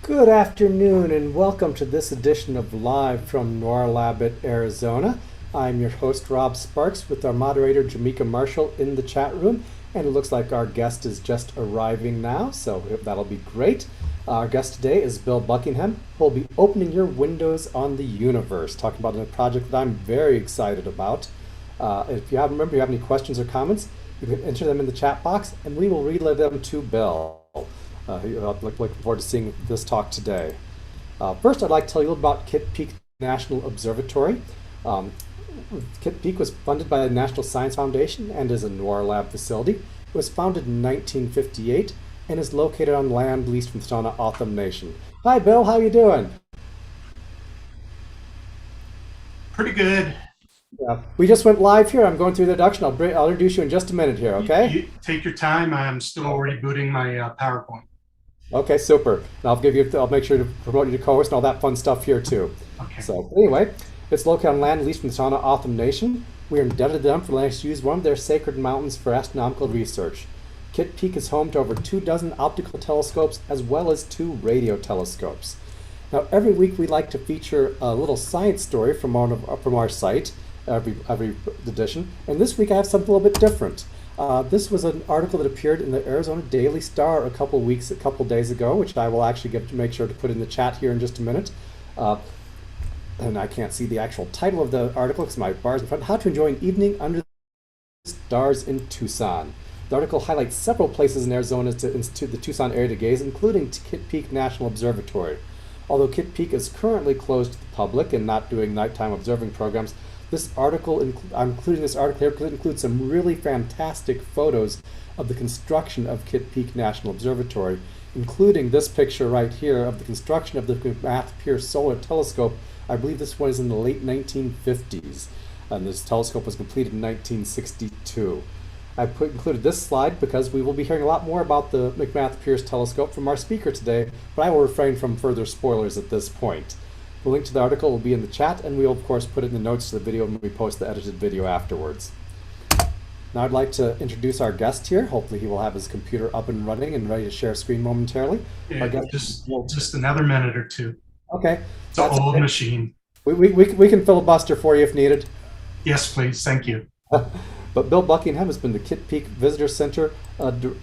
Good afternoon and welcome to this edition of Live from NOIRLab at Arizona. I'm your host Rob Sparks with our moderator Jamaica Marshall in the chat room, and it looks like our guest is just arriving now, so that'll be great. Our guest today is Bill Buckingham, who will be opening your windows on the universe, talking about a project that I'm very excited about. If you have any questions or comments, you can enter them in the chat box and we will relay them to Bill. Looking forward to seeing this talk today. First, I'd like to tell you about Kitt Peak National Observatory. Kitt Peak was funded by the National Science Foundation and is a NOIRLab facility. It was founded in 1958 and is located on land leased from the Autumn Nation. Hi, Bill. How you doing? Pretty good. Yeah, we just went live here. I'm going through the introduction. I'll introduce you in just a minute here, okay? You take your time. I'm still rebooting my PowerPoint. Okay, super. And I'll make sure to promote you to co-host and all that fun stuff here too. Okay. So anyway, it's located on land leased from the Autumn Nation. We are indebted to them for letting us use one of their sacred mountains for astronomical research. Kitt Peak is home to over 24 optical telescopes as well as 2 radio telescopes. Now, every week we like to feature a little science story from our site, every edition, and this week I have something a little bit different. This was an article that appeared in the Arizona Daily Star a couple days ago, which I will actually make sure to put in the chat here in just a minute. And I can't see the actual title of the article because my bar's in front. How to enjoy an evening under the stars in Tucson. The article highlights several places in Arizona to the Tucson area to gaze, including Kitt Peak National Observatory. Although Kitt Peak is currently closed to the public and not doing nighttime observing programs, I'm including this article here because it includes some really fantastic photos of the construction of Kitt Peak National Observatory, including this picture right here of the construction of the McMath Pier Solar Telescope. I believe this one is in the late 1950s, and this telescope was completed in 1962. I included this slide because we will be hearing a lot more about the McMath-Pierce Telescope from our speaker today, but I will refrain from further spoilers at this point. The link to the article will be in the chat, and we will, of course, put it in the notes to the video when we post the edited video afterwards. Now I'd like to introduce our guest here. Hopefully he will have his computer up and running and ready to share screen momentarily. Yeah, just another minute or two. Okay. It's an old machine. We can filibuster for you if needed. Yes, please. Thank you. But Bill Buckingham has been the Kitt Peak Visitor Center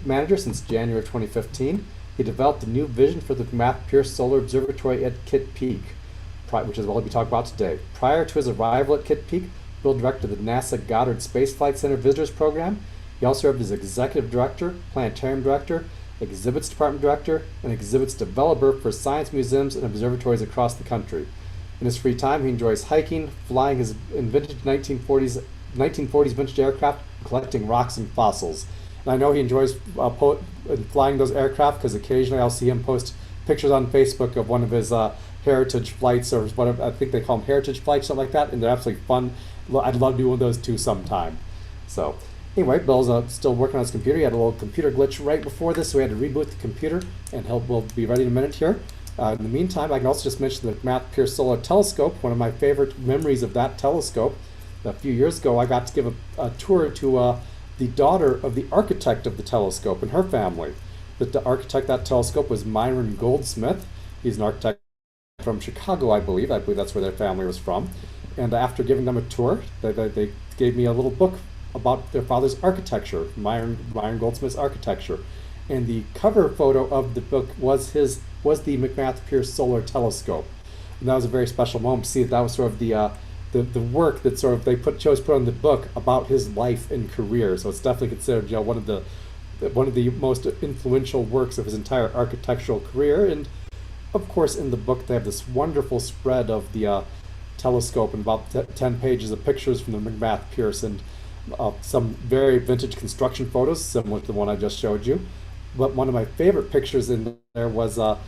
manager since January of 2015. He developed a new vision for the McMath-Pierce Solar Observatory at Kitt Peak, which is what we'll be talking about today. Prior to his arrival at Kitt Peak, Bill directed the NASA Goddard Space Flight Center Visitors Program. He also served as Executive Director, Planetarium Director, Exhibits Department Director, and Exhibits Developer for science museums and observatories across the country. In his free time, he enjoys hiking, flying his vintage 1940s vintage aircraft, collecting rocks and fossils. And I know he enjoys flying those aircraft because occasionally I'll see him post pictures on Facebook of one of his heritage flights, or whatever, I think they call them heritage flights, something like that, and they're absolutely fun. I'd love to do one of those too sometime. So anyway, Bill's still working on his computer. He had a little computer glitch right before this, so we had to reboot the computer, and we'll be ready in a minute here. In the meantime, I can also just mention the McMath-Pierce Solar Telescope, one of my favorite memories of that telescope. A few years ago, I got to give a tour to the daughter of the architect of the telescope and her family. The architect of that telescope was Myron Goldsmith. He's an architect from Chicago, I believe. I believe that's where their family was from. And after giving them a tour, they gave me a little book about their father's architecture, Myron Goldsmith's architecture. And the cover photo of the book was the McMath-Pierce Solar Telescope. And that was a very special moment to see that was sort of the work that sort of they chose to put on the book about his life and career. So it's definitely considered one of the most influential works of his entire architectural career. And of course, in the book, they have this wonderful spread of the telescope and about 10 pages of pictures from the McMath-Pierce and some very vintage construction photos, similar to the one I just showed you. But one of my favorite pictures in there was the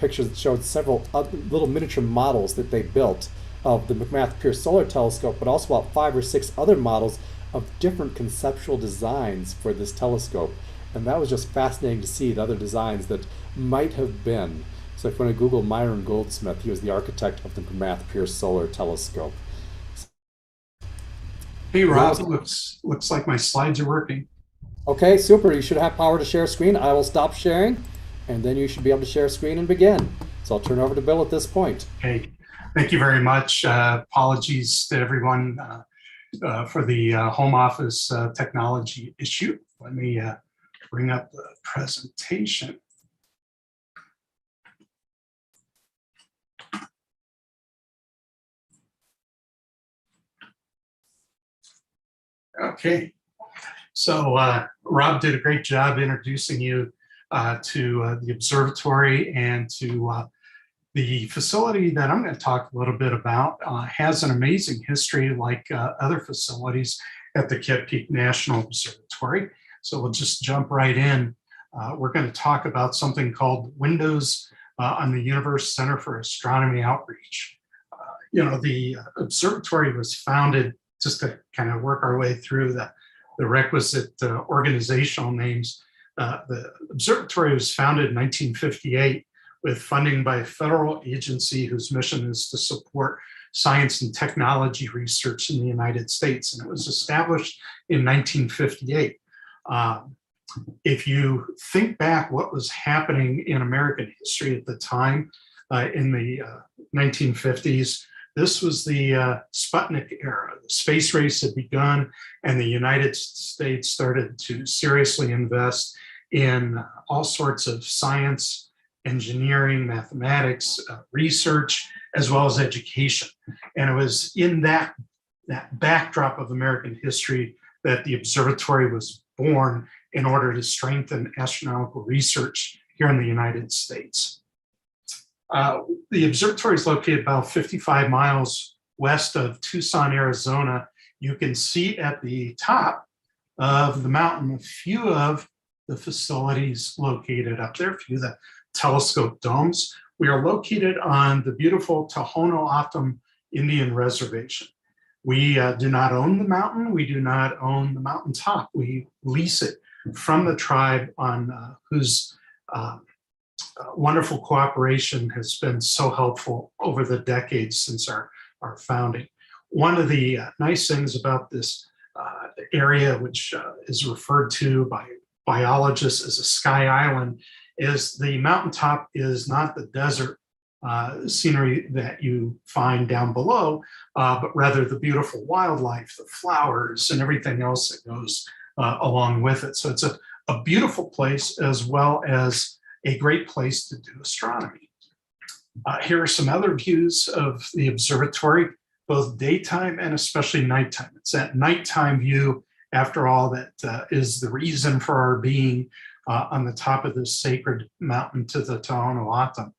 picture that showed several little miniature models that they built of the McMath-Pierce Solar Telescope, but also about 5 or 6 other models of different conceptual designs for this telescope. And that was just fascinating to see the other designs that might have been. So if you want to Google Myron Goldsmith, he was the architect of the McMath-Pierce Solar Telescope. Hey Rob, looks like my slides are working. Okay, super. You should have power to share screen. I will stop sharing, and then you should be able to share screen and begin. So I'll turn over to Bill at this point. Okay, thank you very much. Apologies to everyone for the home office technology issue. Let me bring up the presentation. Okay, so Rob did a great job introducing you to the observatory and to the facility that I'm going to talk a little bit about. Has an amazing history like other facilities at the Kitt Peak National Observatory. So we'll just jump right in. We're going to talk about something called Windows on the Universe Center for Astronomy Outreach. The observatory was founded, just to kind of work our way through the requisite organizational names. The observatory was founded in 1958 with funding by a federal agency whose mission is to support science and technology research in the United States. And it was established in 1958. If you think back what was happening in American history at the time, in the 1950s, this was the Sputnik era. The space race had begun, and the United States started to seriously invest in all sorts of science, engineering, mathematics, research, as well as education. And it was in that backdrop of American history that the observatory was born in order to strengthen astronomical research here in the United States. The observatory is located about 55 miles west of Tucson, Arizona. You can see at the top of the mountain a few of the facilities located up there, a few of the telescope domes. We are located on the beautiful Tohono O'odham Indian Reservation. We do not own the mountain. We do not own the mountaintop. We lease it from the tribe on whose wonderful cooperation has been so helpful over the decades since our founding. One of the nice things about this area, which is referred to by biologists as a sky island, is the mountaintop is not the desert scenery that you find down below, but rather the beautiful wildlife, the flowers, and everything else that goes along with it. So it's a beautiful place, as well as a great place to do astronomy. Here are some other views of the observatory, both daytime and especially nighttime. It's that nighttime view, after all, that is the reason for our being on the top of this sacred mountain to the Tohono O'odham.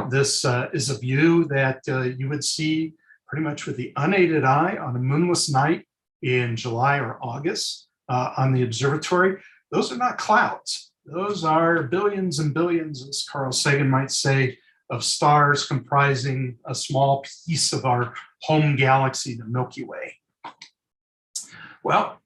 This is a view that you would see pretty much with the unaided eye on a moonless night in July or August on the observatory. Those are not clouds. Those are billions and billions, as Carl Sagan might say, of stars comprising a small piece of our home galaxy, the Milky Way. Well,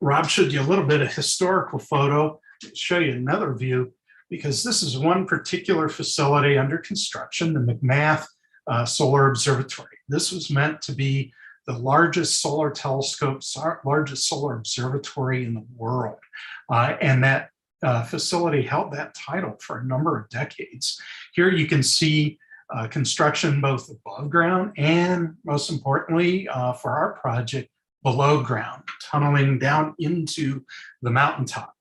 Rob showed you a little bit of historical photo. I'll show you another view, because this is one particular facility under construction, the McMath Solar Observatory. This was meant to be the largest solar telescope, largest solar observatory in the world. And that facility held that title for a number of decades. Here you can see construction both above ground and, most importantly, for our project, below ground, tunneling down into the mountaintop.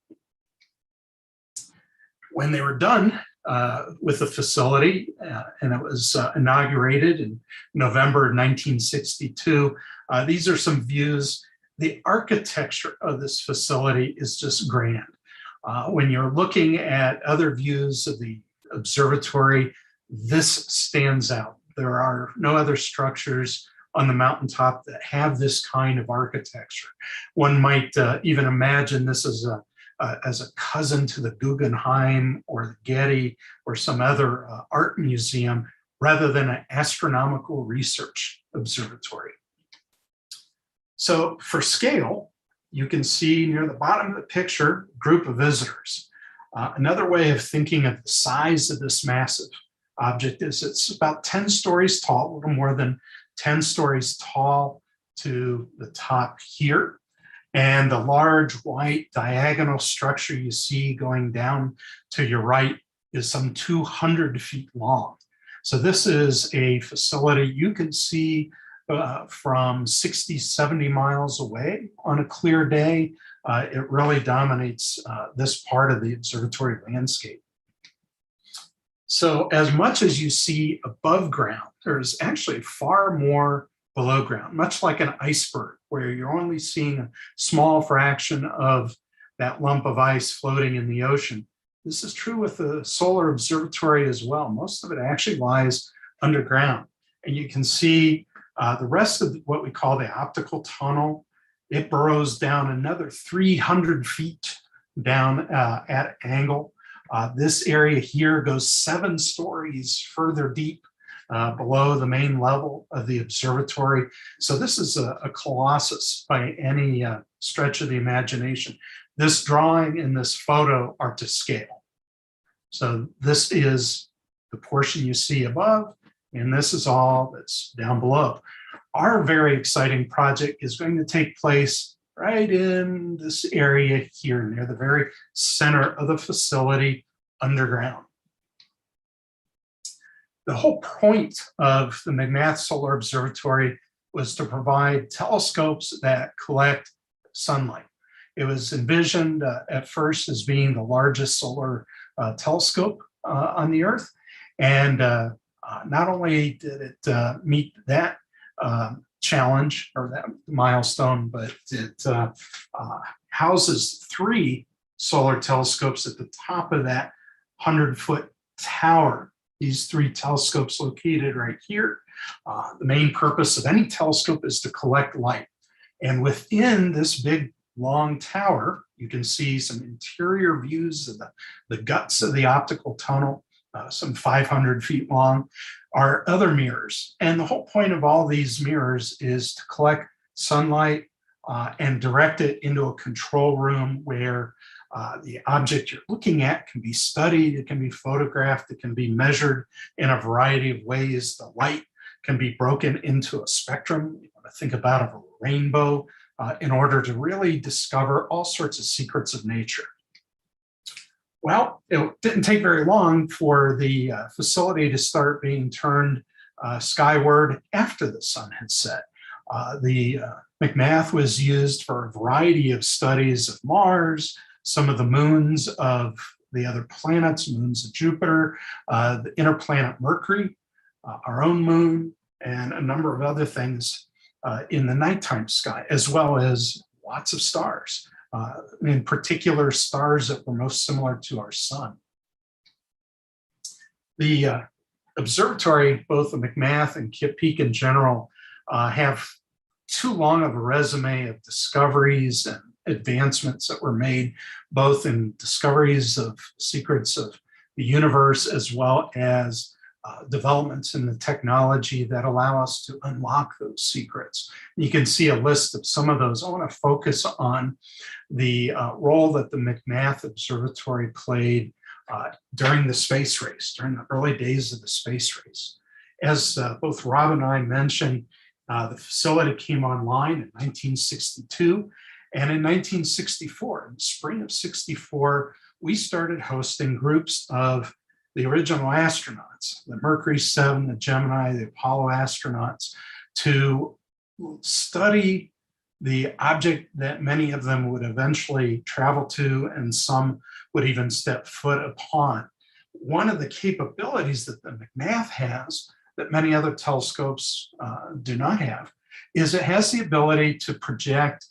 When they were done with the facility, and it was inaugurated in November 1962, these are some views. The architecture of this facility is just grand. When you're looking at other views of the observatory, this stands out. There are no other structures on the mountaintop that have this kind of architecture. One might even imagine this as a cousin to the Guggenheim or the Getty or some other art museum, rather than an astronomical research observatory. So for scale, you can see near the bottom of the picture, a group of visitors. Another way of thinking of the size of this massive object is it's about 10 stories tall, a little more than 10 stories tall to the top here. And the large white diagonal structure you see going down to your right is some 200 feet long. So this is a facility you can see from 60, 70 miles away on a clear day. It really dominates this part of the observatory landscape. So as much as you see above ground, there's actually far more below ground, much like an iceberg, where you're only seeing a small fraction of that lump of ice floating in the ocean. This is true with the solar observatory as well. Most of it actually lies underground. And you can see the rest of what we call the optical tunnel. It burrows down another 300 feet down at angle. This area here goes 7 stories further deep below the main level of the observatory. So this is a colossus by any stretch of the imagination. This drawing and this photo are to scale. So this is the portion you see above, and this is all that's down below. Our very exciting project is going to take place right in this area here, near the very center of the facility, underground. The whole point of the McMath Solar Observatory was to provide telescopes that collect sunlight. It was envisioned at first as being the largest solar telescope on the Earth. And not only did it meet that challenge or that milestone, but it houses 3 solar telescopes at the top of that 100-foot tower. These 3 telescopes located right here. The main purpose of any telescope is to collect light. And within this big long tower, you can see some interior views of the guts of the optical tunnel, some 500 feet long, are other mirrors. And the whole point of all these mirrors is to collect sunlight and direct it into a control room where the object you're looking at can be studied, it can be photographed, it can be measured in a variety of ways. The light can be broken into a spectrum. You want to think about a rainbow in order to really discover all sorts of secrets of nature. Well, it didn't take very long for the facility to start being turned skyward after the sun had set. The McMath was used for a variety of studies of Mars, some of the moons of the other planets, moons of Jupiter, the inner planet Mercury, our own moon, and a number of other things in the nighttime sky, as well as lots of stars, in particular stars that were most similar to our sun. The observatory, both the McMath and Kitt Peak in general, have too long of a resume of discoveries and advancements that were made, both in discoveries of secrets of the universe, as well as developments in the technology that allow us to unlock those secrets. You can see a list of some of those. I want to focus on the role that the McMath Observatory played during the space race, during the early days of the space race. As both Rob and I mentioned, the facility came online in 1962. And in 1964, in the spring of 64, we started hosting groups of the original astronauts, the Mercury 7, the Gemini, the Apollo astronauts, to study the object that many of them would eventually travel to, and some would even step foot upon. One of the capabilities that the McMath has that many other telescopes do not have is it has the ability to project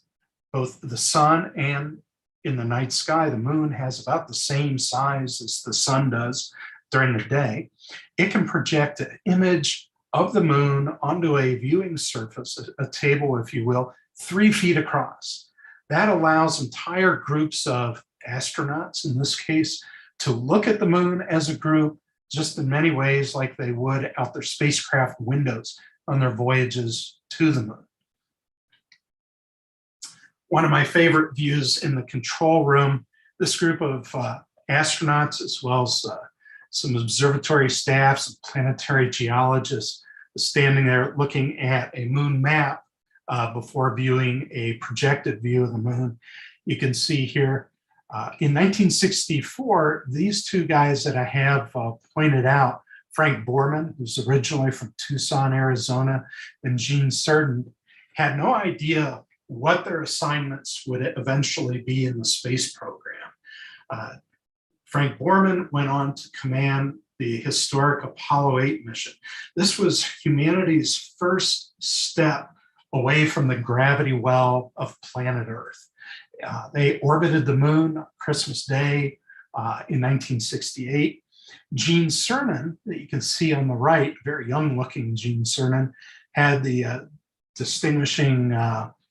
both the sun, and in the night sky, the moon has about the same size as the sun does during the day. It can project an image of the moon onto a viewing surface, a table, if you will, 3 feet across. That allows entire groups of astronauts, in this case, to look at the moon as a group, just in many ways like they would out their spacecraft windows on their voyages to the moon. One of my favorite views in the control room, this group of astronauts, as well as some observatory staff, some planetary geologists, standing there looking at a moon map before viewing a projected view of the moon. You can see here In 1964, these two guys that I have pointed out, Frank Borman, who's originally from Tucson, Arizona, and Gene Cernan, had no idea what their assignments would eventually be in the space program. Frank Borman went on to command the historic Apollo 8 mission. This was humanity's first step away from the gravity well of planet Earth. They orbited the moon Christmas Day in 1968. Gene Cernan, that you can see on the right, very young looking Gene Cernan, had the distinguishing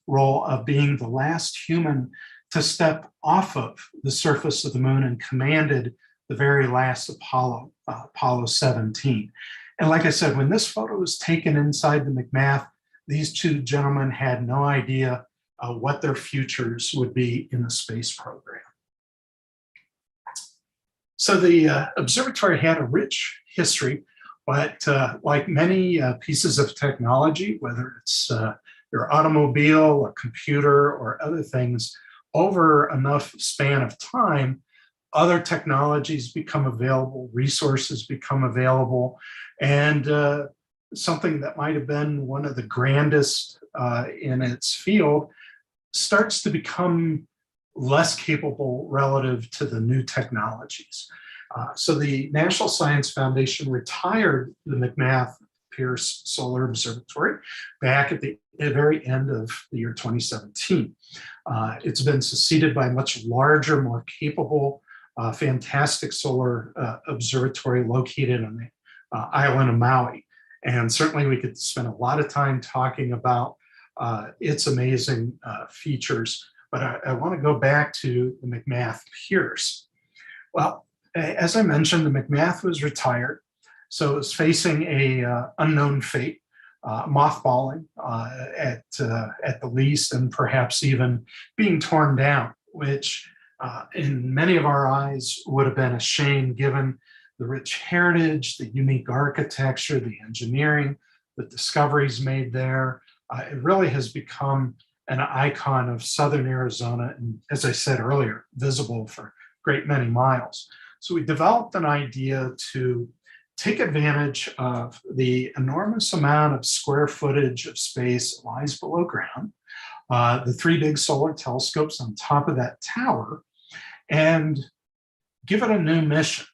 role of being the last human to step off of the surface of the moon and commanded the very last Apollo, Apollo 17. And like I said, when this photo was taken inside the McMath, these two gentlemen had no idea what their futures would be in the space program. So the observatory had a rich history, but like many pieces of technology, whether it's your automobile, a computer, or other things, over enough span of time, other technologies become available, resources become available, and something that might have been one of the grandest in its field starts to become less capable relative to the new technologies. So the National Science Foundation retired the McMath-Pierce Solar Observatory back at the very end of the year 2017. It's been succeeded by a much larger, more capable, fantastic solar observatory located on the island of Maui. And certainly we could spend a lot of time talking about its amazing features, but I want to go back to the McMath-Pierce. Well, as I mentioned, the McMath was retired, so it was facing a unknown fate, mothballing at the least, and perhaps even being torn down, which in many of our eyes would have been a shame given the rich heritage, the unique architecture, the engineering, the discoveries made there. It really has become an icon of Southern Arizona, and as I said earlier, visible for a great many miles. So we developed an idea to take advantage of the enormous amount of square footage of space that lies below ground, the three big solar telescopes on top of that tower, and give it a new mission.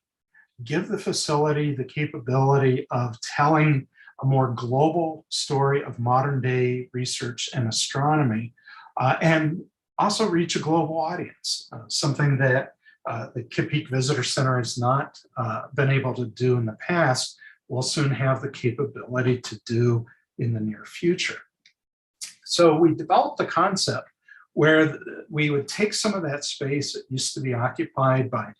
Give the facility the capability of telling a more global story of modern day research and astronomy, and also reach a global audience, something that the Kitt Peak Visitor Center has not been able to do in the past, will soon have the capability to do in the near future. So we developed a concept where we would take some of that space that used to be occupied by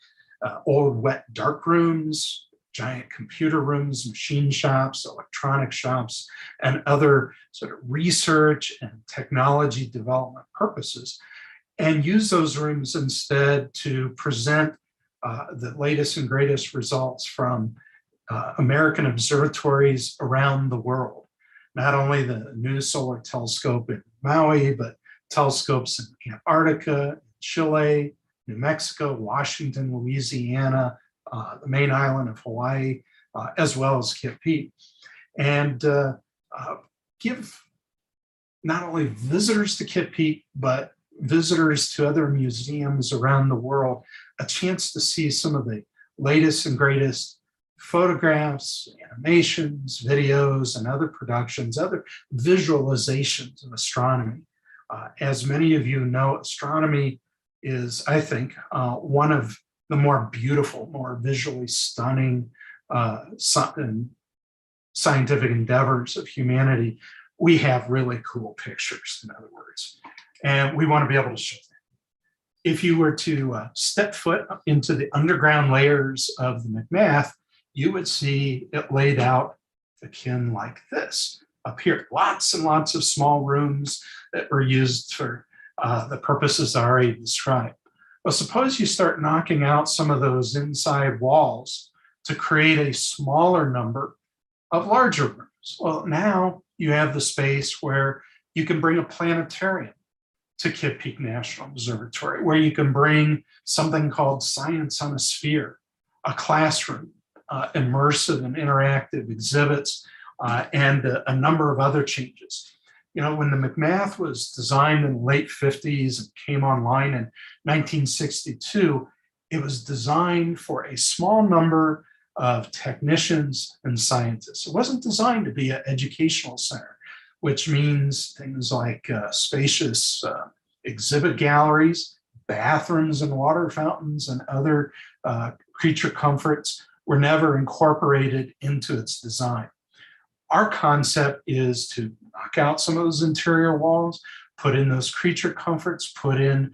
old wet dark rooms, giant computer rooms, machine shops, electronic shops, and other sort of research and technology development purposes, and use those rooms instead to present the latest and greatest results from American observatories around the world. Not only the new solar telescope in Maui, but telescopes in Antarctica, Chile, New Mexico, Washington, Louisiana, the main island of Hawaii, as well as Kitt Peak. And give not only visitors to Kitt Peak, but visitors to other museums around the world a chance to see some of the latest and greatest photographs, animations, videos, and other productions, other visualizations of astronomy. As many of you know, astronomy is, I think, one of the more beautiful, more visually stunning scientific endeavors of humanity. We have really cool pictures, in other words, and we want to be able to show them. If you were to step foot into the underground layers of the McMath, you would see it laid out akin like this. Up here, lots and lots of small rooms that were used for the purposes I already described. Well, suppose you start knocking out some of those inside walls to create a smaller number of larger rooms. Well, now you have the space where you can bring a planetarium to Kitt Peak National Observatory, where you can bring something called Science on a Sphere, a classroom, immersive and interactive exhibits, and a number of other changes. You know, when the McMath was designed in the late 50s and came online in 1962, it was designed for a small number of technicians and scientists. It wasn't designed to be an educational center, which means things like spacious exhibit galleries, bathrooms and water fountains, and other creature comforts were never incorporated into its design. Our concept is to knock out some of those interior walls, put in those creature comforts, put in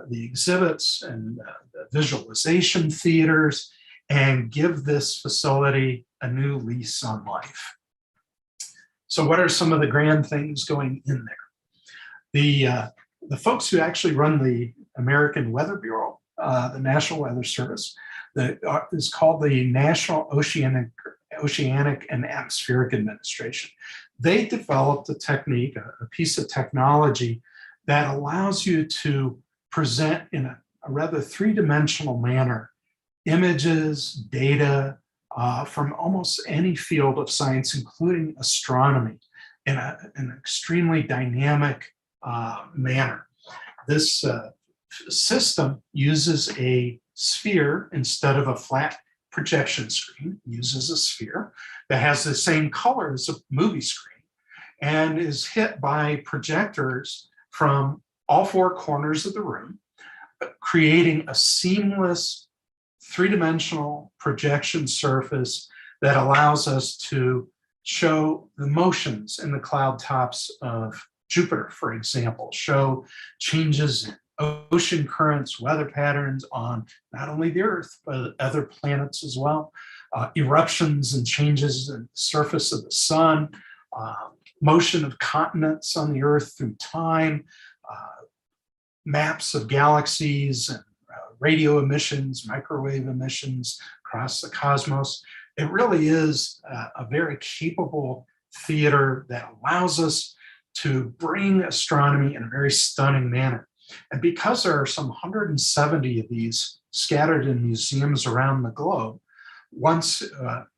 the exhibits and the visualization theaters, and give this facility a new lease on life. So what are some of the grand things going in there? The folks who actually run the American Weather Bureau, the National Weather Service, is called the National Oceanic and Atmospheric Administration. They developed a technique, a piece of technology that allows you to present in a rather three-dimensional manner images, data from almost any field of science, including astronomy, in an extremely dynamic manner. This system uses a sphere instead of a flat projection screen, uses a sphere that has the same color as a movie screen and is hit by projectors from all four corners of the room, creating a seamless three-dimensional projection surface that allows us to show the motions in the cloud tops of Jupiter, for example, show changes in ocean currents, weather patterns on not only the Earth, but other planets as well, eruptions and changes in the surface of the sun, motion of continents on the Earth through time, maps of galaxies and radio emissions, microwave emissions across the cosmos. It really is a very capable theater that allows us to bring astronomy in a very stunning manner. And because there are some 170 of these scattered in museums around the globe, once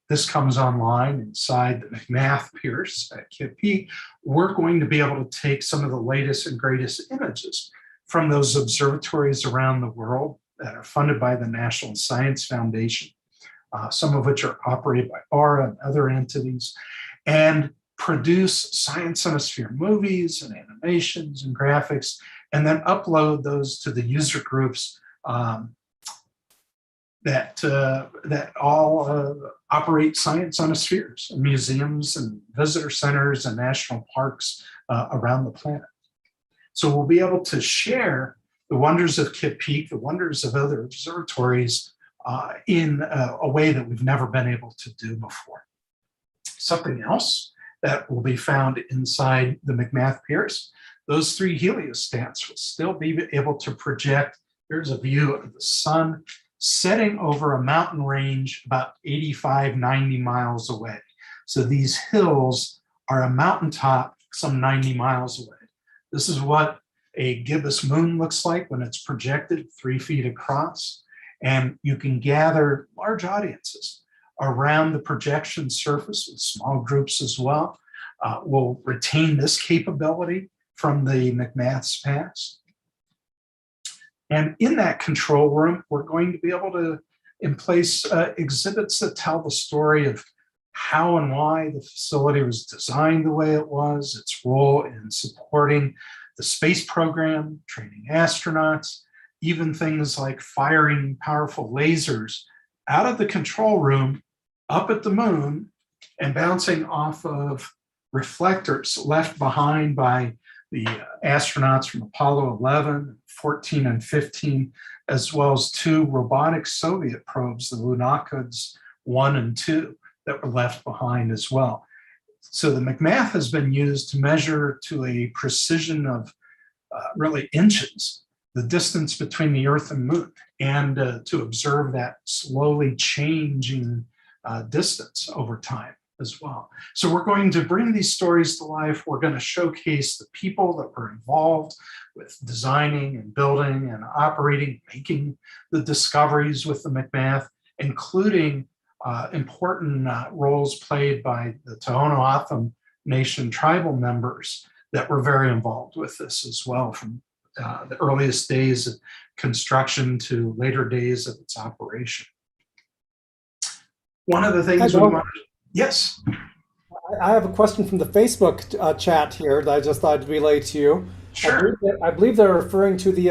this comes online inside the McMath Pier at Kitt Peak, we're going to be able to take some of the latest and greatest images from those observatories around the world that are funded by the National Science Foundation, some of which are operated by ARA and other entities, and produce Science on a Sphere movies and animations and graphics, and then upload those to the user groups that all operate Science on a Spheres, museums and visitor centers and national parks around the planet. So we'll be able to share the wonders of Kitt Peak, the wonders of other observatories in a way that we've never been able to do before. Something else that will be found inside the McMath Piers, those three heliostats will still be able to project. Here's a view of the sun setting over a mountain range about 85, 90 miles away. So these hills are a mountaintop some 90 miles away. This is what a gibbous moon looks like when it's projected 3 feet across. And you can gather large audiences around the projection surface with small groups as well. We'll retain this capability from the McMath's past. And in that control room, we're going to be able to in place exhibits that tell the story of how and why the facility was designed the way it was, its role in supporting the space program, training astronauts, even things like firing powerful lasers out of the control room up at the moon and bouncing off of reflectors left behind by the astronauts from Apollo 11, 14, and 15, as well as 2 robotic Soviet probes, the Lunokhod 1 and 2, that were left behind as well. So the McMath has been used to measure to a precision of really inches the distance between the Earth and Moon, and to observe that slowly changing distance over time. as well. So we're going to bring these stories to life. We're going to showcase the people that were involved with designing and building and operating, making the discoveries with the McMath, including important roles played by the Tohono O'odham Nation tribal members that were very involved with this as well, from the earliest days of construction to later days of its operation. One of the things we wanted, yes. I have a question from the Facebook chat here that I just thought I'd relay to you. Sure. I believe they're referring to the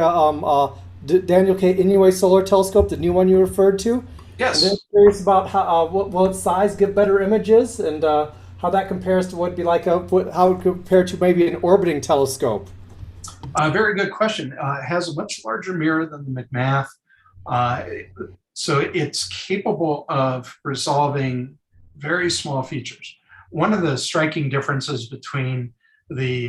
Daniel K. Inouye Solar Telescope, the new one you referred to. Yes. And they're curious about how will its size give better images, and how that compares to what it'd be like how it would compare to maybe an orbiting telescope. Very good question. It has a much larger mirror than the McMath, so it's capable of resolving very small features. One of the striking differences between the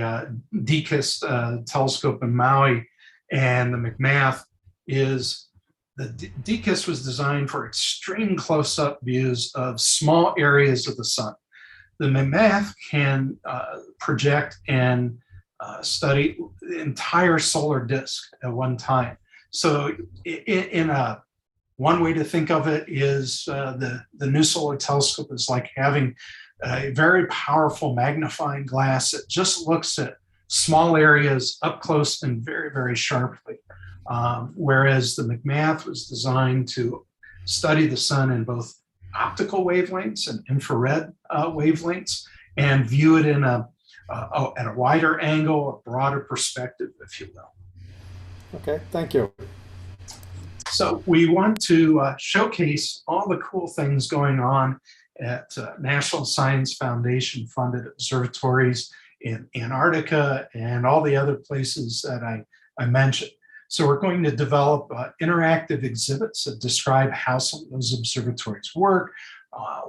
DKIS telescope in Maui and the McMath is the DKIS was designed for extreme close-up views of small areas of the sun. The McMath can project and study the entire solar disk at one time. So one way to think of it is the new solar telescope is like having a very powerful magnifying glass that just looks at small areas up close and very, very sharply. Whereas the McMath was designed to study the sun in both optical wavelengths and infrared wavelengths, and view it in at a wider angle, a broader perspective, if you will. Okay, thank you. So we want to showcase all the cool things going on at National Science Foundation funded observatories in Antarctica and all the other places that I mentioned. So we're going to develop interactive exhibits that describe how some of those observatories work,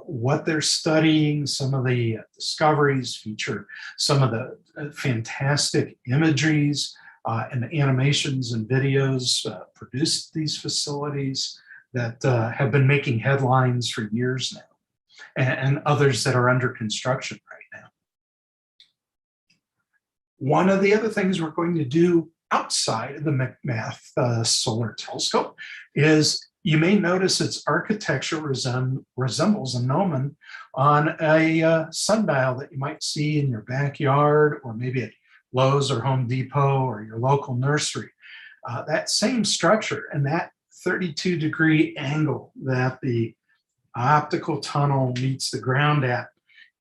what they're studying, some of the discoveries, feature some of the fantastic imageries and animations and videos produced at these facilities that have been making headlines for years now, and others that are under construction right now. One of the other things we're going to do outside of the McMath Solar Telescope is, you may notice its architecture resembles a gnomon on a sundial that you might see in your backyard, or maybe at Lowe's or Home Depot or your local nursery. That same structure and that 32-degree angle that the optical tunnel meets the ground at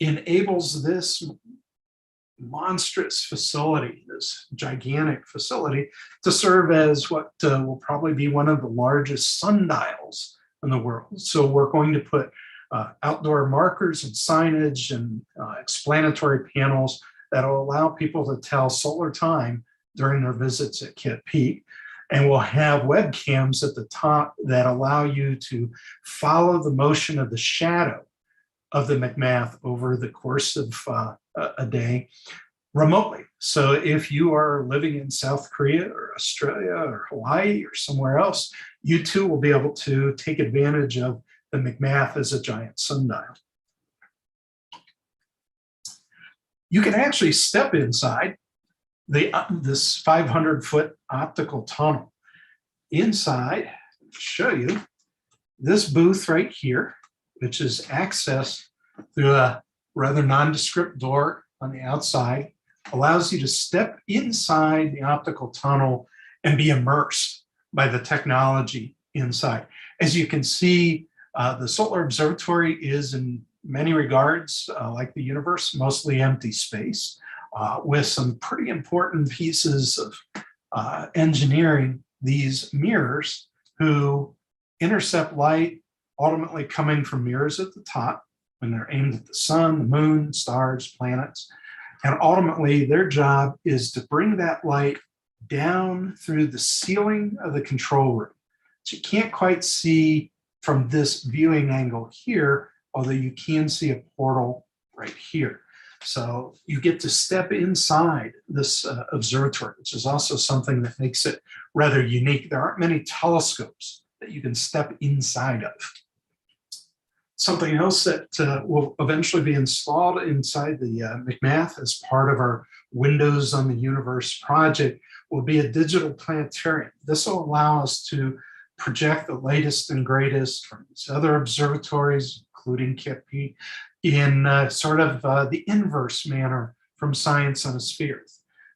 enables this monstrous facility, this gigantic facility, to serve as what will probably be one of the largest sundials in the world. So we're going to put outdoor markers and signage and explanatory panels that will allow people to tell solar time during their visits at Kitt Peak. And we'll have webcams at the top that allow you to follow the motion of the shadow of the McMath over the course of a day remotely. So if you are living in South Korea or Australia or Hawaii or somewhere else, you too will be able to take advantage of the McMath as a giant sundial. You can actually step inside this 500-foot optical tunnel. Inside, I'll show you this booth right here, which is accessed through a rather nondescript door on the outside, allows you to step inside the optical tunnel and be immersed by the technology inside. As you can see, the Solar Observatory is in many regards, like the universe, mostly empty space, with some pretty important pieces of engineering. These mirrors who intercept light ultimately coming from mirrors at the top when they're aimed at the sun, the moon, stars, planets. And ultimately their job is to bring that light down through the ceiling of the control room. So you can't quite see from this viewing angle here, although you can see a portal right here. So you get to step inside this observatory, which is also something that makes it rather unique. There aren't many telescopes that you can step inside of. Something else that will eventually be installed inside the McMath as part of our Windows on the Universe project will be a digital planetarium. This will allow us to project the latest and greatest from these other observatories, including Kitt Peak, in the inverse manner from Science on a Sphere.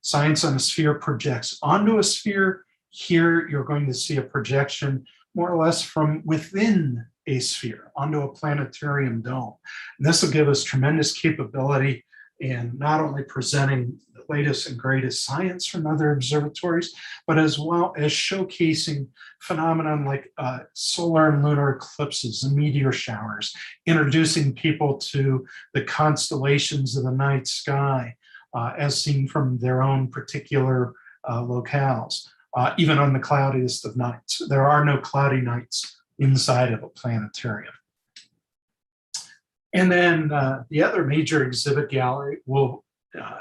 Science on a Sphere projects onto a sphere. Here, you're going to see a projection more or less from within a sphere onto a planetarium dome. And this will give us tremendous capability in not only presenting the latest and greatest science from other observatories, but as well as showcasing phenomenon like solar and lunar eclipses and meteor showers, introducing people to the constellations of the night sky as seen from their own particular locales, even on the cloudiest of nights. There are no cloudy nights inside of a planetarium. And then the other major exhibit gallery will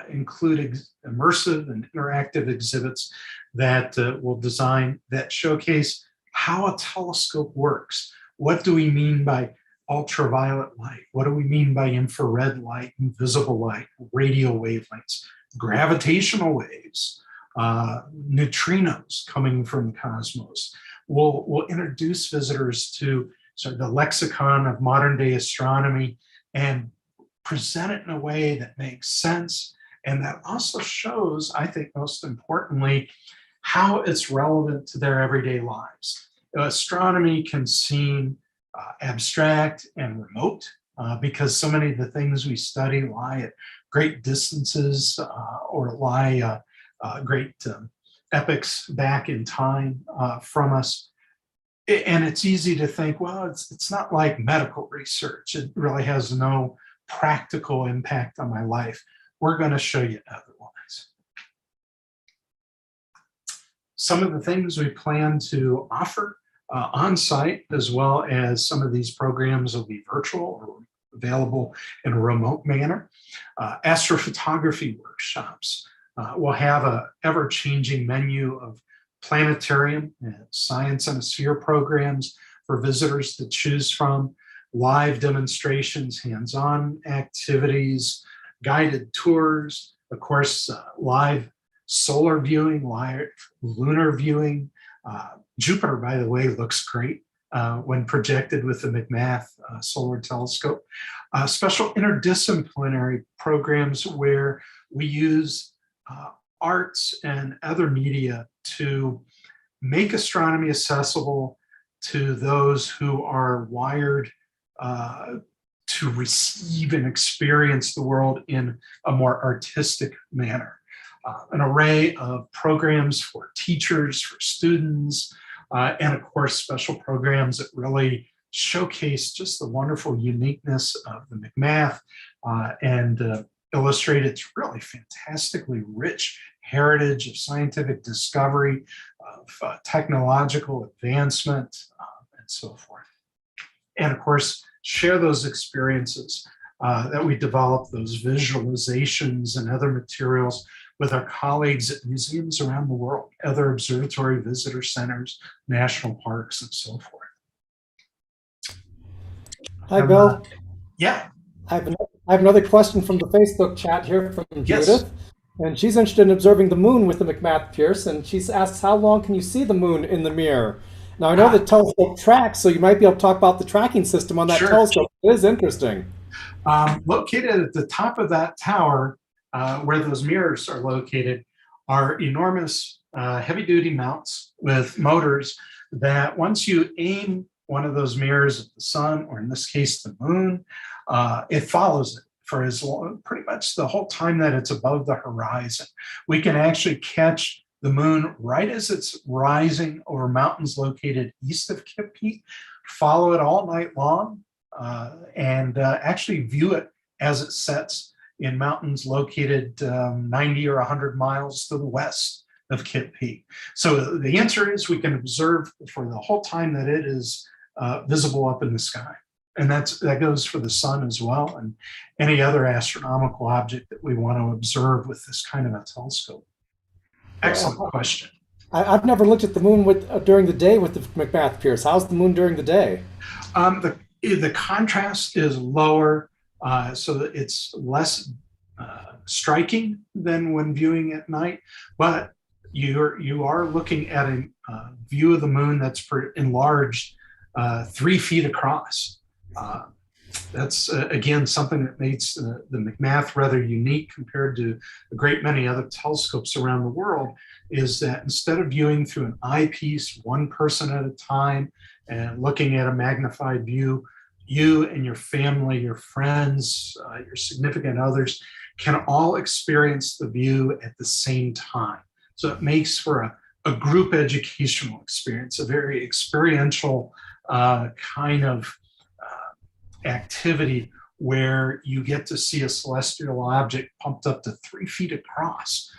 include immersive and interactive exhibits that will design, that showcase how a telescope works. What do we mean by ultraviolet light? What do we mean by infrared light, invisible light, radio wavelengths, gravitational waves, neutrinos coming from the cosmos? We'll introduce visitors to sort of the lexicon of modern day astronomy and present it in a way that makes sense. And that also shows, I think most importantly, how it's relevant to their everyday lives. Astronomy can seem abstract and remote because so many of the things we study lie at great distances or lie great epochs back in time from us. And it's easy to think, well, it's not like medical research. It really has no practical impact on my life. We're going to show you otherwise. Some of the things we plan to offer on site, as well as some of these programs will be virtual or available in a remote manner. Astrophotography workshops. We'll have an ever-changing menu of planetarium and science on a sphere programs for visitors to choose from, live demonstrations, hands-on activities, guided tours, of course, live solar viewing, live lunar viewing. Jupiter, by the way, looks great when projected with the McMath Solar Telescope. Special interdisciplinary programs where we use arts and other media to make astronomy accessible to those who are wired to receive and experience the world in a more artistic manner. An array of programs for teachers, for students, and of course, special programs that really showcase just the wonderful uniqueness of the McMath and illustrate its really fantastically rich heritage of scientific discovery, of technological advancement, and so forth. And of course, share those experiences that we develop, those visualizations and other materials with our colleagues at museums around the world, other observatory visitor centers, national parks, and so forth. Hi, Bill. Yeah. I have another question from the Facebook chat here from Yes. Judith. And she's interested in observing the moon with the McMath-Pierce, and she's asked, how long can you see the moon in the mirror? Now, I know the telescope tracks, so you might be able to talk about the tracking system on that Sure. telescope. It is interesting. Located at the top of that tower, where those mirrors are located, are enormous heavy-duty mounts with motors that once you aim one of those mirrors at the sun, or in this case, the moon, it follows it for as long, pretty much the whole time that it's above the horizon. We can actually catch the moon right as it's rising over mountains located east of Kitt Peak, follow it all night long, and actually view it as it sets in mountains located 90 or 100 miles to the west of Kitt Peak. So the answer is we can observe for the whole time that it is visible up in the sky. And that goes for the sun as well, and any other astronomical object that we want to observe with this kind of a telescope. Excellent question. I've never looked at the moon during the day with the McMath-Pierce. How's the moon during the day? the contrast is lower, so that it's less striking than when viewing at night, but you are looking at a view of the moon that's enlarged 3 feet across. That's again something that makes the McMath rather unique compared to a great many other telescopes around the world, is that instead of viewing through an eyepiece, one person at a time, and looking at a magnified view, you and your family, your friends, your significant others can all experience the view at the same time. So it makes for a group educational experience, a very experiential kind of activity where you get to see a celestial object pumped up to 3 feet across,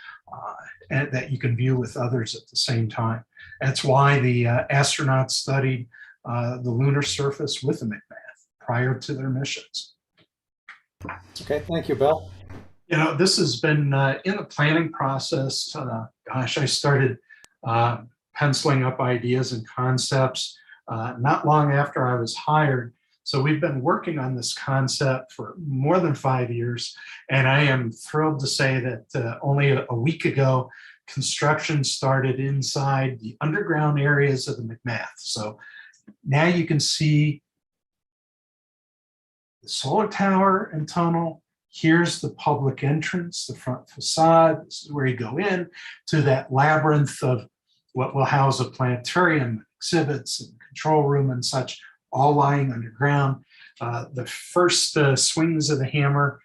and that you can view with others at the same time. That's why the astronauts studied the lunar surface with the McMath prior to their missions. Okay, thank you, Bill. You know, this has been in the planning process. Gosh, I started penciling up ideas and concepts not long after I was hired. So we've been working on this concept for more than 5 years. And I am thrilled to say that only a week ago, construction started inside the underground areas of the McMath. So now you can see the solar tower and tunnel. Here's the public entrance, the front facade. This is where you go in to that labyrinth of what will house a planetarium, exhibits, and control room and such, all lying underground. The first swings of the hammer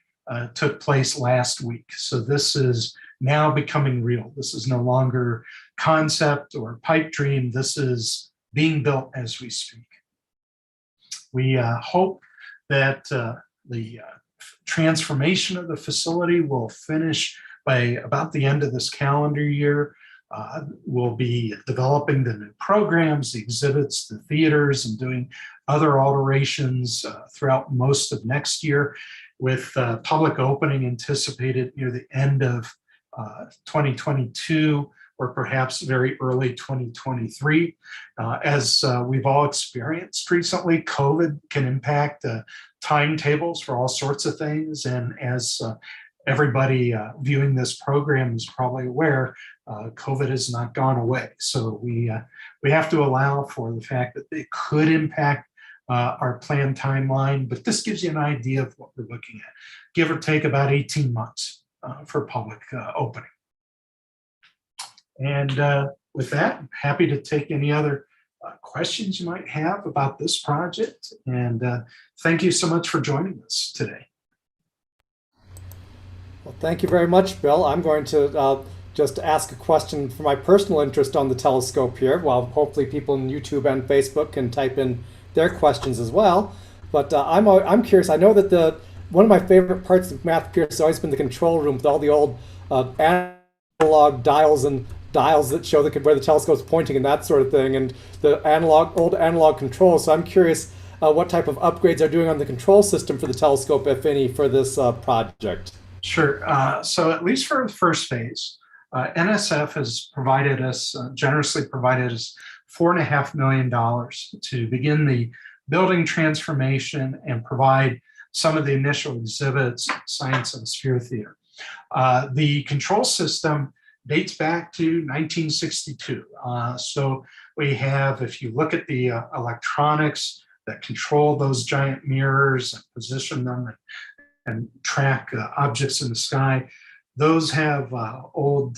took place last week. So this is now becoming real. This is no longer concept or pipe dream. This is being built as we speak. We hope that the transformation of the facility will finish by about the end of this calendar year. We'll be developing the new programs, the exhibits, the theaters, and doing other alterations throughout most of next year, with public opening anticipated near the end of 2022 or perhaps very early 2023. As we've all experienced recently, COVID can impact timetables for all sorts of things. And as everybody viewing this program is probably aware, COVID has not gone away. So we have to allow for the fact that it could impact our planned timeline, but this gives you an idea of what we're looking at. Give or take about 18 months for public opening. And with that, I'm happy to take any other questions you might have about this project. And thank you so much for joining us today. Well, thank you very much, Bill. I'm going to just ask a question for my personal interest on the telescope here, while hopefully people on YouTube and Facebook can type in their questions as well. But I'm curious. I know that one of my favorite parts of McMath-Pierce has always been the control room with all the old analog dials that show where the telescope's pointing and that sort of thing, and the old analog controls. So I'm curious what type of upgrades are doing on the control system for the telescope, if any, for this project. Sure. So at least for the first phase, NSF has generously provided us $4.5 million to begin the building transformation and provide some of the initial exhibits, Science and Sphere Theater. The control system dates back to 1962. So we have, if you look at the electronics that control those giant mirrors and position them and track objects in the sky, those have old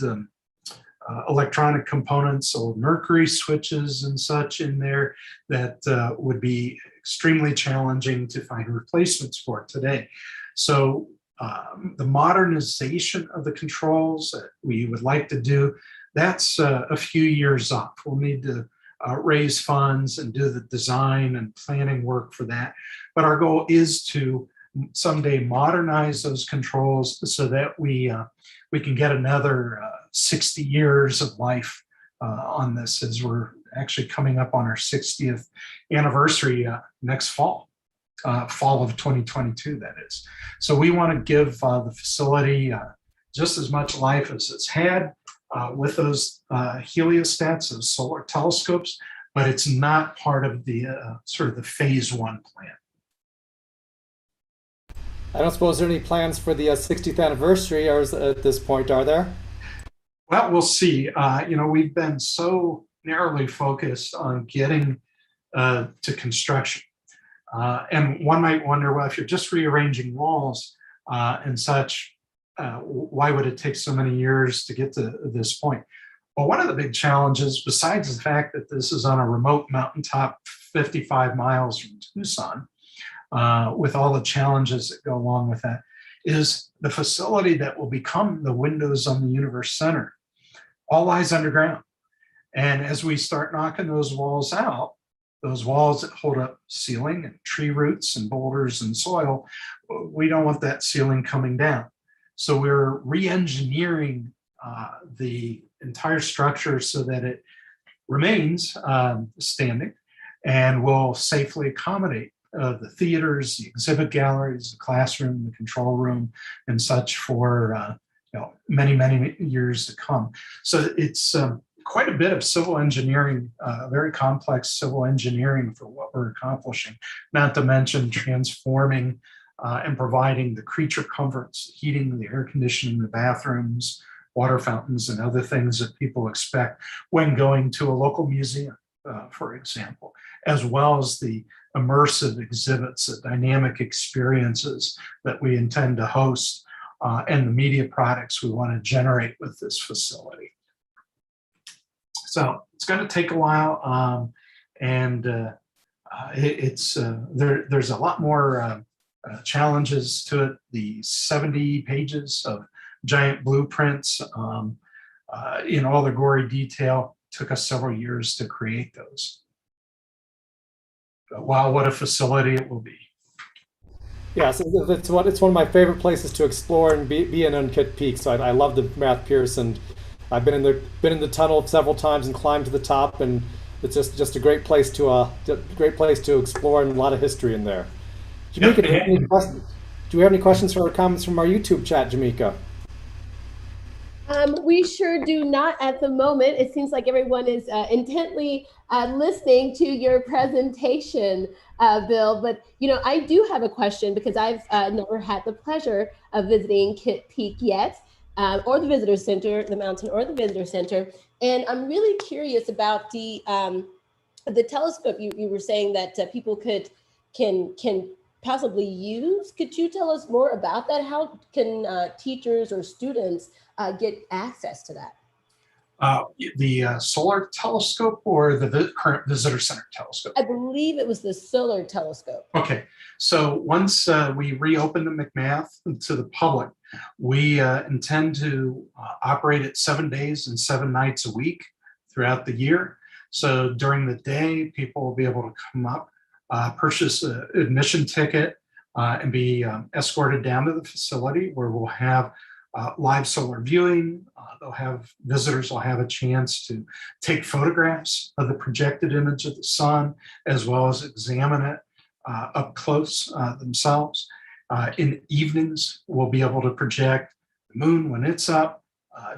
electronic components, old mercury switches and such in there that would be extremely challenging to find replacements for today. So the modernization of the controls that we would like to do, that's a few years off. We'll need to raise funds and do the design and planning work for that. But our goal is to someday modernize those controls so that we can get another 60 years of life on this, as we're actually coming up on our 60th anniversary next fall of 2022, that is. So we want to give the facility just as much life as it's had with those heliostats, those solar telescopes, but it's not part of the sort of the phase one plan. I don't suppose there are any plans for the 60th anniversary or at this point, are there? Well, we'll see. We've been so narrowly focused on getting to construction. And one might wonder, well, if you're just rearranging walls and such, why would it take so many years to get to this point? Well, one of the big challenges, besides the fact that this is on a remote mountaintop 55 miles from Tucson, with all the challenges that go along with that, is the facility that will become the windows on the universe center all lies underground. And as we start knocking those walls out, those walls that hold up ceiling and tree roots and boulders and soil, we don't want that ceiling coming down. So we're re-engineering the entire structure so that it remains standing and will safely accommodate the theaters, the exhibit galleries, the classroom, the control room, and such for many, many years to come. So it's quite a bit of civil engineering, very complex civil engineering for what we're accomplishing, not to mention transforming and providing the creature comforts, heating, the air conditioning, the bathrooms, water fountains, and other things that people expect when going to a local museum, for example, as well as the immersive exhibits, the dynamic experiences that we intend to host, and the media products we want to generate with this facility. So it's going to take a while, there's a lot more challenges to it. The 70 pages of giant blueprints in all their gory detail took us several years to create those. But wow, what a facility it will be. Yeah, so it's one of my favorite places to explore and be in on Kitt Peak. So I love the McMath-Pierce, and I've been in the tunnel several times and climbed to the top, and it's just a great place to explore, and a lot of history in there. Jamaica, do we have any questions or comments from our YouTube chat, Jamaica? We sure do not at the moment. It seems like everyone is intently listening to your presentation, Bill. But I do have a question because I've never had the pleasure of visiting Kitt Peak yet, or the visitor center, the mountain, or the visitor center. And I'm really curious about the telescope. You were saying that people can possibly use. Could you tell us more about that? How can teachers or students get access to that? The solar telescope or the current visitor center telescope? I believe it was the solar telescope. Okay, so once we reopen the McMath to the public, we intend to operate it 7 days and 7 nights a week throughout the year. So during the day, people will be able to come up, purchase an admission ticket, and be escorted down to the facility where we'll have live solar viewing. Visitors will have a chance to take photographs of the projected image of the sun, as well as examine it up close themselves. In evenings, we'll be able to project the moon when it's up,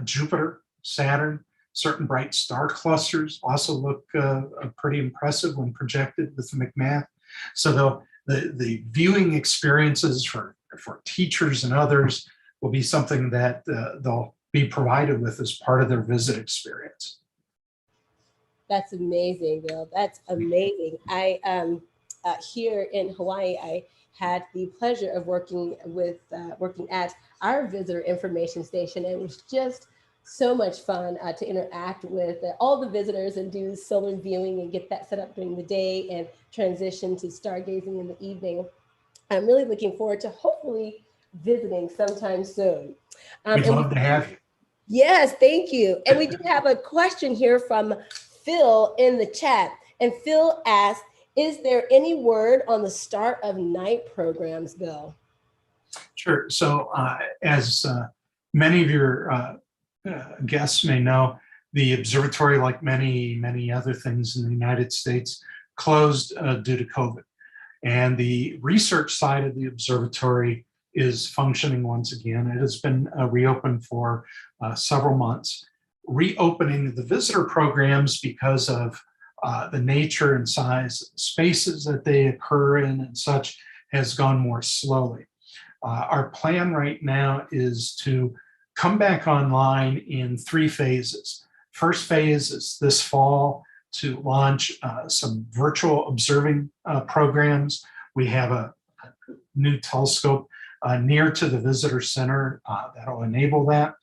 Jupiter, Saturn, certain bright star clusters also look pretty impressive when projected with the McMath. So the viewing experiences for teachers and others will be something that they'll be provided with as part of their visit experience. That's amazing, Bill. That's amazing. I here in Hawaii, I had the pleasure of working at our visitor information station. It was just so much fun to interact with all the visitors and do solar viewing and get that set up during the day and transition to stargazing in the evening. I'm really looking forward to hopefully visiting sometime soon. We'd love to have you. Yes, thank you. And we do have a question here from Phil in the chat. And Phil asked, is there any word on the start of night programs, Bill? Sure. So as many of your guests may know, the observatory, like many other things in the United States, closed due to COVID. And the research side of the observatory is functioning once again. It has been reopened for several months. Reopening the visitor programs, because of the nature and size of spaces that they occur in and such, has gone more slowly. Our plan right now is to come back online in 3 phases. First phase is this fall to launch some virtual observing programs. We have a new telescope near to the visitor center that'll enable that.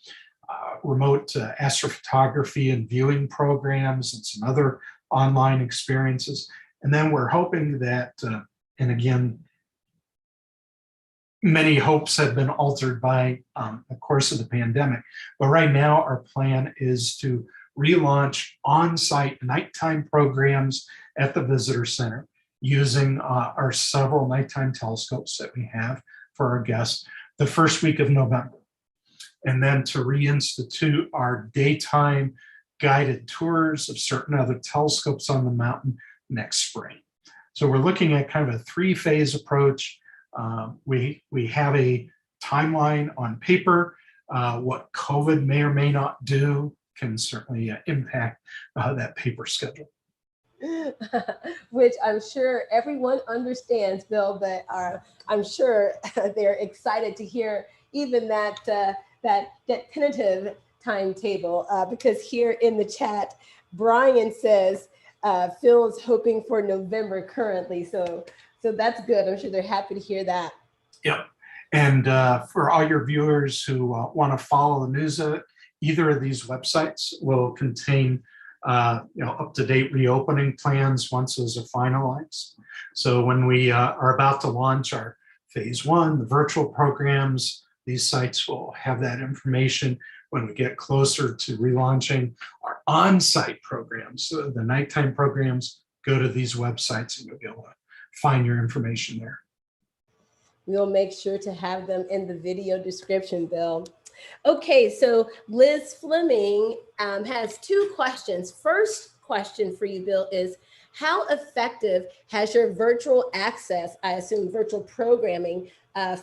Remote astrophotography and viewing programs and some other online experiences. And then we're hoping that, and again, many hopes have been altered by the course of the pandemic. But right now, our plan is to relaunch on-site nighttime programs at the visitor center using our several nighttime telescopes that we have for our guests the first week of November. And then to reinstitute our daytime guided tours of certain other telescopes on the mountain next spring. So we're looking at kind of a 3-phase approach. We have a timeline on paper. What COVID may or may not do can certainly impact that paper schedule. Which I'm sure everyone understands, Bill, but I'm sure they're excited to hear even that tentative timetable, because here in the chat, Brian says Phil is hoping for November currently. So that's good. I'm sure they're happy to hear that. Yep. And for all your viewers who want to follow the news of it, either of these websites will contain up-to-date reopening plans once those are finalized. So when we are about to launch our phase 1, the virtual programs, these sites will have that information. When we get closer to relaunching our on-site programs, so the nighttime programs, go to these websites and you'll be able to find your information there. We'll make sure to have them in the video description, Bill. Okay, so Liz Fleming has 2 questions. First question for you, Bill, is how effective has your virtual access, I assume virtual programming,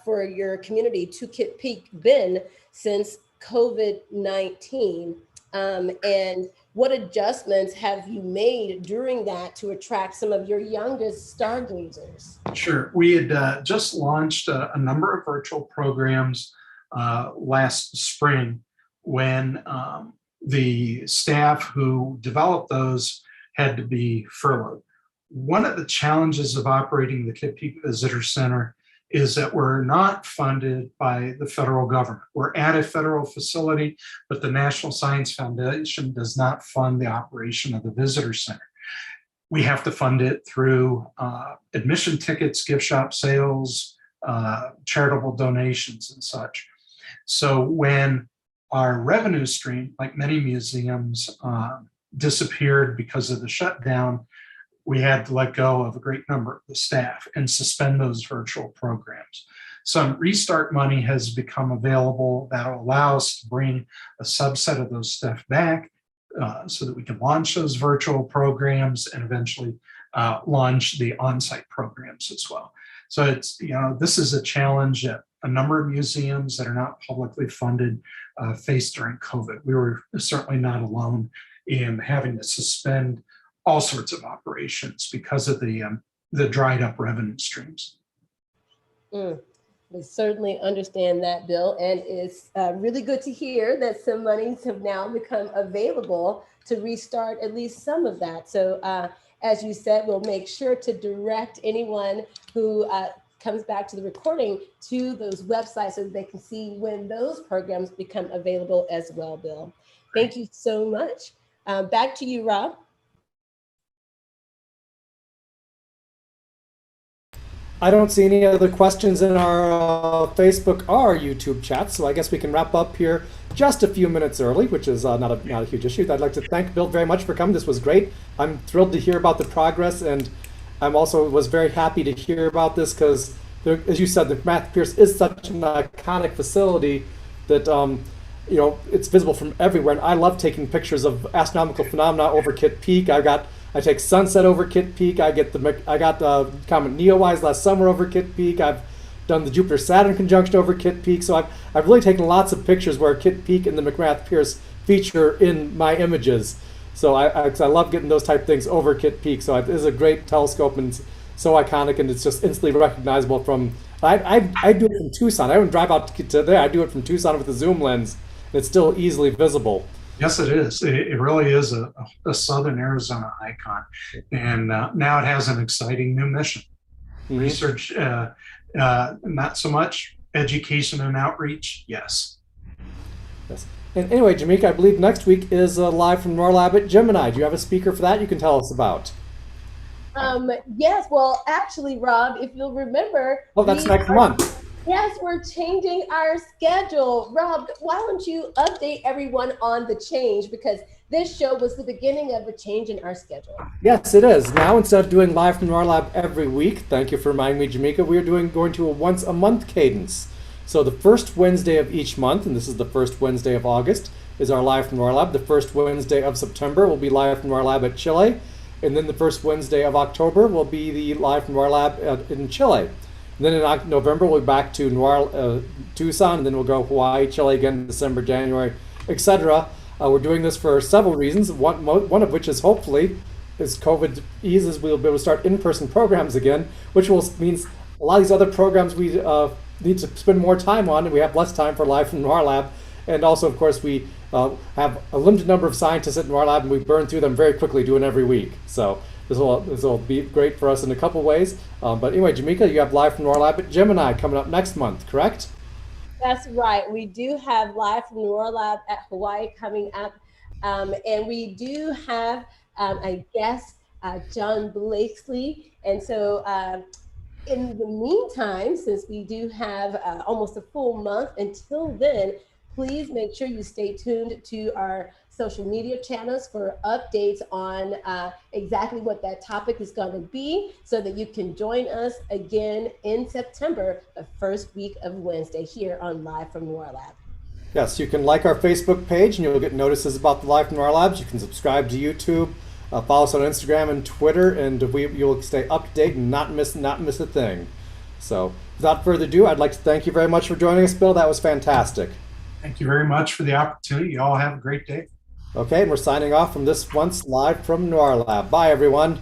for your community to Kitt Peak been since COVID-19? And what adjustments have you made during that to attract some of your youngest stargazers? Sure. We had just launched a number of virtual programs last spring when the staff who developed those had to be furloughed. One of the challenges of operating the Kitt Peak Visitor Center is that we're not funded by the federal government. We're at a federal facility, but the National Science Foundation does not fund the operation of the visitor center. We have to fund it through admission tickets, gift shop sales, charitable donations and such. So when our revenue stream, like many museums, disappeared because of the shutdown, we had to let go of a great number of the staff and suspend those virtual programs. Some restart money has become available that will allow us to bring a subset of those staff back so that we can launch those virtual programs and eventually launch the on-site programs as well. So it's, this is a challenge that a number of museums that are not publicly funded faced during COVID. We were certainly not alone in having to suspend all sorts of operations because of the dried up revenue streams. We certainly understand that, Bill, and it's really good to hear that some monies have now become available to restart at least some of that. So as you said, we'll make sure to direct anyone who comes back to the recording to those websites so that they can see when those programs become available as well, Bill. Thank you so much. Back to you, Rob. I don't see any other questions in our Facebook or YouTube chat, so I guess we can wrap up here just a few minutes early, which is not a huge issue. I'd like to thank Bill very much for coming. This was great. I'm thrilled to hear about the progress, and I'm also was very happy to hear about this because, as you said, the McMath Pier is such an iconic facility that it's visible from everywhere. And I love taking pictures of astronomical phenomena over Kitt Peak. I take sunset over Kitt Peak. I got the comet Neowise last summer over Kitt Peak. I've done the Jupiter-Saturn conjunction over Kitt Peak. So I've really taken lots of pictures where Kitt Peak and the McMath-Pierce feature in my images. So I love getting those type of things over Kitt Peak. So it is a great telescope and it's so iconic, and it's just instantly recognizable from I do it from Tucson. I don't drive out to get to there. I do it from Tucson with a zoom lens. And it's still easily visible. Yes, it is. It really is a Southern Arizona icon. And now it has an exciting new mission. Mhm. Research, not so much. Education and outreach, yes. Yes. And anyway, Jamaica, I believe next week is live from NOIRLab at Gemini. Do you have a speaker for that you can tell us about? Yes, well, actually, Rob, if you'll remember. Oh, that's next month. Yes, we're changing our schedule. Rob, why don't you update everyone on the change? Because this show was the beginning of a change in our schedule. Yes, it is. Now, instead of doing live from NOIRLab every week, thank you for reminding me, Jamaica, we are going to a once a month cadence. So the first Wednesday of each month, and this is the first Wednesday of August, is our live from NOIRLab. The first Wednesday of September will be live from NOIRLab at Chile. And then the first Wednesday of October will be the live from NOIRLab in Chile. And then in November, we'll be back to Tucson, and then we'll go Hawaii, Chile again, December, January, etc. We're doing this for several reasons, one of which is hopefully, as COVID eases, we'll be able to start in-person programs again, which means a lot of these other programs we need to spend more time on, and we have less time for live from NOIRLab. And also, of course, we have a limited number of scientists at NOIRLab, and we burn through them very quickly doing every week. So this will be great for us in a couple ways. But anyway, Jamaica, you have live from NOIRLab at Gemini coming up next month, correct? That's right. We do have live from NOIRLab at Hawaii coming up. And we do have a guest, John Blakesley. And so in the meantime, since we do have almost a full month until then, please make sure you stay tuned to our social media channels for updates on exactly what that topic is going to be, so that you can join us again in September, the first week of Wednesday here on Live from NOIRLab. Yes, you can like our Facebook page and you'll get notices about the Live from NOIRLabs. You can subscribe to YouTube, follow us on Instagram and Twitter, and you'll stay up to date and not miss a thing. So without further ado, I'd like to thank you very much for joining us, Bill. That was fantastic. Thank you very much for the opportunity. You all have a great day. Okay, and we're signing off from this once live from NOIRLab. Bye, everyone.